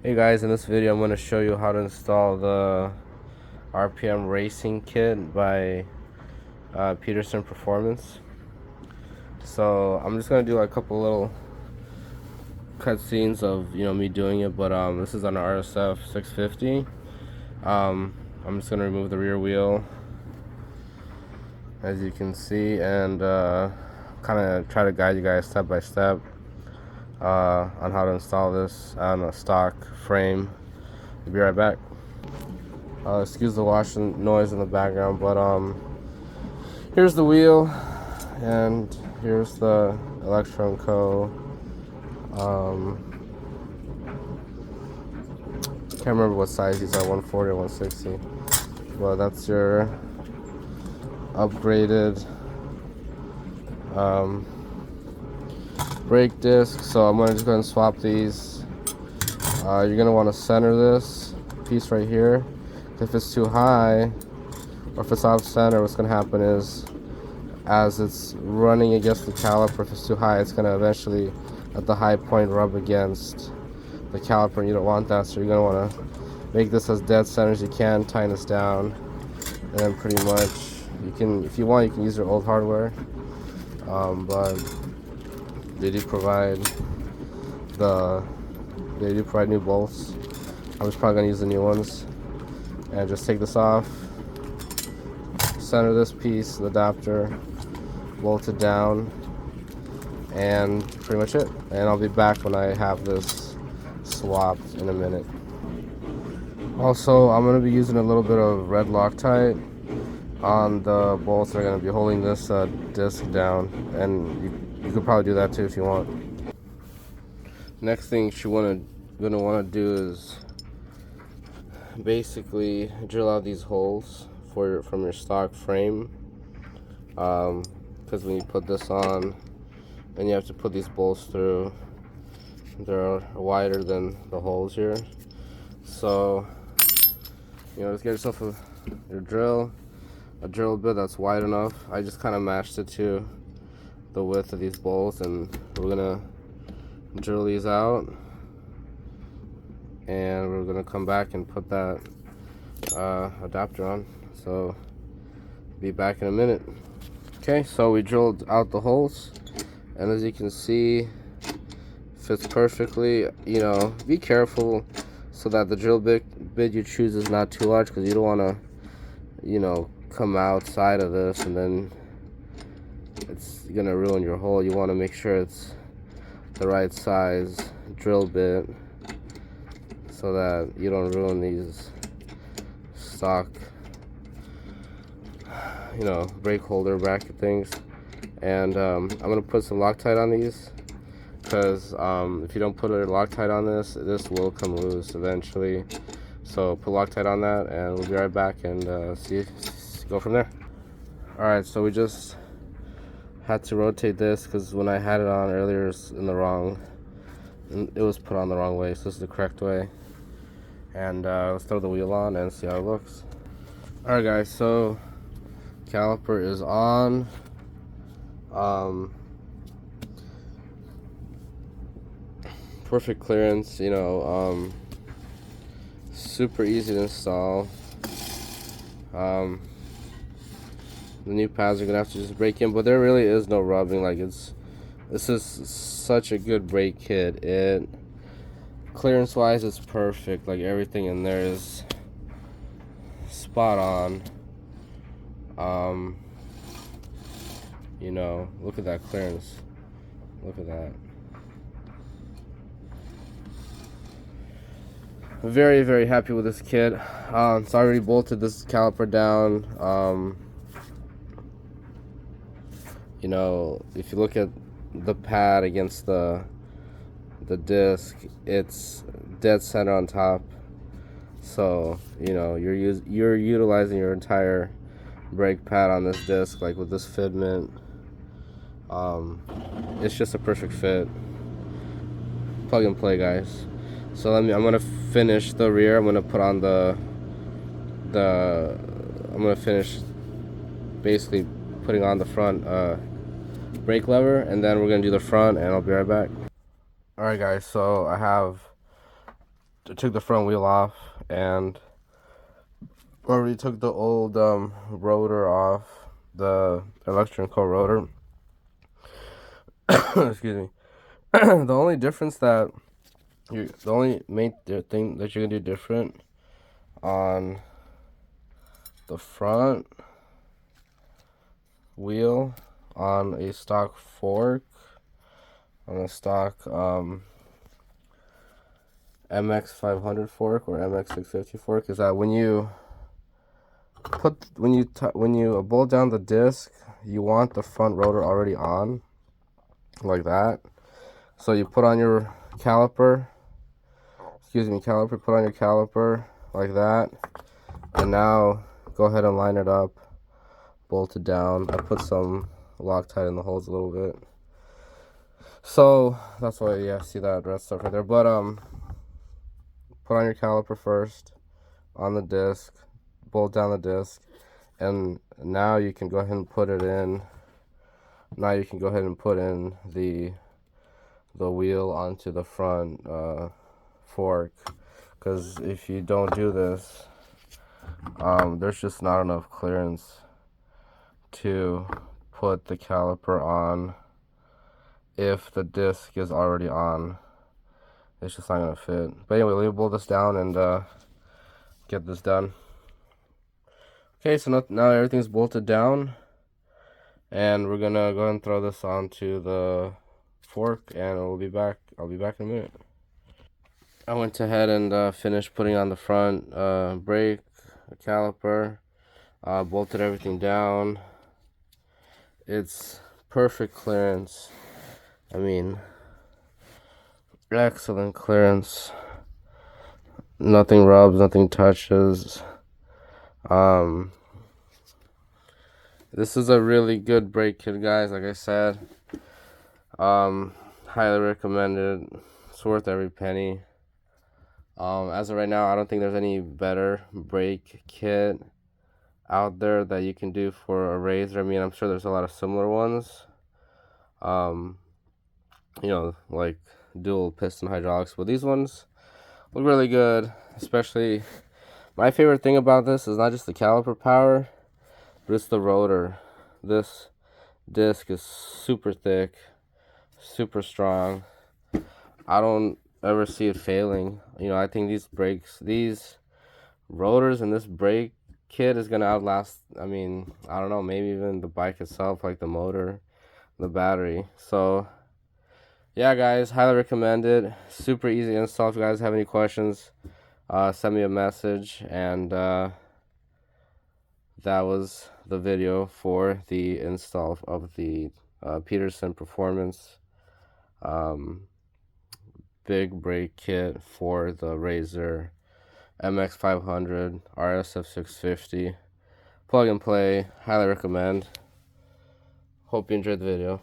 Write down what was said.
Hey guys, in this video I'm going to show you how to install the RPM Racing Kit by Petersen Performance. So I'm just going to do like a couple little cutscenes of me doing it, but this is on an RSF650. I'm just going to remove the rear wheel, as you can see, and kind of try to guide you guys step by step on how to install this on a stock frame. I'll be right back. Excuse the washing noise in the background, but here's the wheel, and here's the Electron Co. Can't remember what size these are, 140 or 160. Well, that's your upgraded brake disc. So I'm gonna just go ahead and swap these. You're gonna want to center this piece right here. If it's too high or if it's off center, what's gonna happen is, as it's running against the caliper, if it's too high, it's gonna eventually at the high point rub against the caliper, and you don't want that. So you're gonna want to make this as dead center as you can, tighten this down, and then pretty much you can, if you want, you can use your old hardware, but they do provide new bolts. I'm just probably gonna use the new ones, and just take this off, center this piece, the adapter, bolt it down, and pretty much it. And I'll be back when I have this swapped in a minute. Also, I'm going to be using a little bit of red Loctite on the bolts that are going to be holding this disc down, and you could probably do that too if you want. Next thing you're going to want to do is basically drill out these holes from your stock frame, because when you put this on, and you have to put these bolts through, they're wider than the holes here. So just get yourself a drill bit that's wide enough. I just kind of matched it to the width of these bolts, and we're gonna drill these out, and we're gonna come back and put that adapter on. So be back in a minute. Okay, so we drilled out the holes, and as you can see, fits perfectly. Be careful so that the drill bit you choose is not too large, because you don't want to come outside of this and then it's gonna ruin your hole. You want to make sure it's the right size drill bit so that you don't ruin these stock brake holder bracket things. And I'm gonna put some Loctite on these, because if you don't put a Loctite on this will come loose eventually. So put Loctite on that, and we'll be right back and go from there. Alright, so we just had to rotate this because when I had it on earlier, it was put on the wrong way. So this is the correct way. And let's throw the wheel on and see how it looks. Alright guys, so caliper is on. Perfect clearance, super easy to install. The new pads are gonna have to just break in, but there really is no rubbing. This is such a good brake kit. Clearance wise, it's perfect. Like, everything in there is spot on. Look at that clearance. Look at that. I'm very, very happy with this kit. So I already bolted this caliper down. If you look at the pad against the disc, it's dead center on top. So you're utilizing your entire brake pad on this disc, like with this fitment. It's just a perfect fit. Plug and play, guys. So I'm gonna finish the rear. I'm gonna put on I'm gonna finish basically putting on the front brake lever, and then we're gonna do the front, and I'll be right back. Alright guys, so I have took the front wheel off and already took the old rotor off, the electrical rotor. Excuse me. The only difference that the only main thing that you're gonna do different on the front wheel on a stock fork, on a stock MX500 fork or MX650 fork, is that when you bolt down the disc, you want the front rotor already on, like that. So you put on your caliper, put on your caliper like that, and now go ahead and line it up, bolt it down. I put some Loctite in the holes a little bit, so that's why, yeah, see that red stuff right there. But put on your caliper first on the disc, bolt down the disc, and now you can go ahead and put it in. Now you can go ahead and put in the wheel onto the front fork, because if you don't do this, there's just not enough clearance to put the caliper on if the disc is already on. It's just not gonna fit. But anyway, let me bolt this down and get this done. Okay, so now everything's bolted down, and we're gonna go ahead and throw this onto the fork, and we'll be back. I'll be back in a minute. I went ahead and finished putting on the front brake caliper, bolted everything down. It's perfect clearance. I mean, excellent clearance. Nothing rubs, nothing touches. This is a really good brake kit, guys. Like I said, highly recommended. It's worth every penny. As of right now, I don't think there's any better brake kit out there that you can do for a RZR. I mean, I'm sure there's a lot of similar ones. You know, like dual piston hydraulics, but these ones look really good. Especially, my favorite thing about this is not just the caliper power, but it's the rotor. This disc is super thick, super strong. I don't ever see it failing. You know, I think these rotors and this brake kit is gonna outlast, I mean, I don't know, maybe even the bike itself, like the motor, the battery. So yeah, guys, highly recommend it. Super easy install. If you guys have any questions, send me a message. And that was the video for the install of the Petersen Performance big brake kit for the RZR MX500 RSF650. Plug and play. Highly recommend. Hope you enjoyed the video.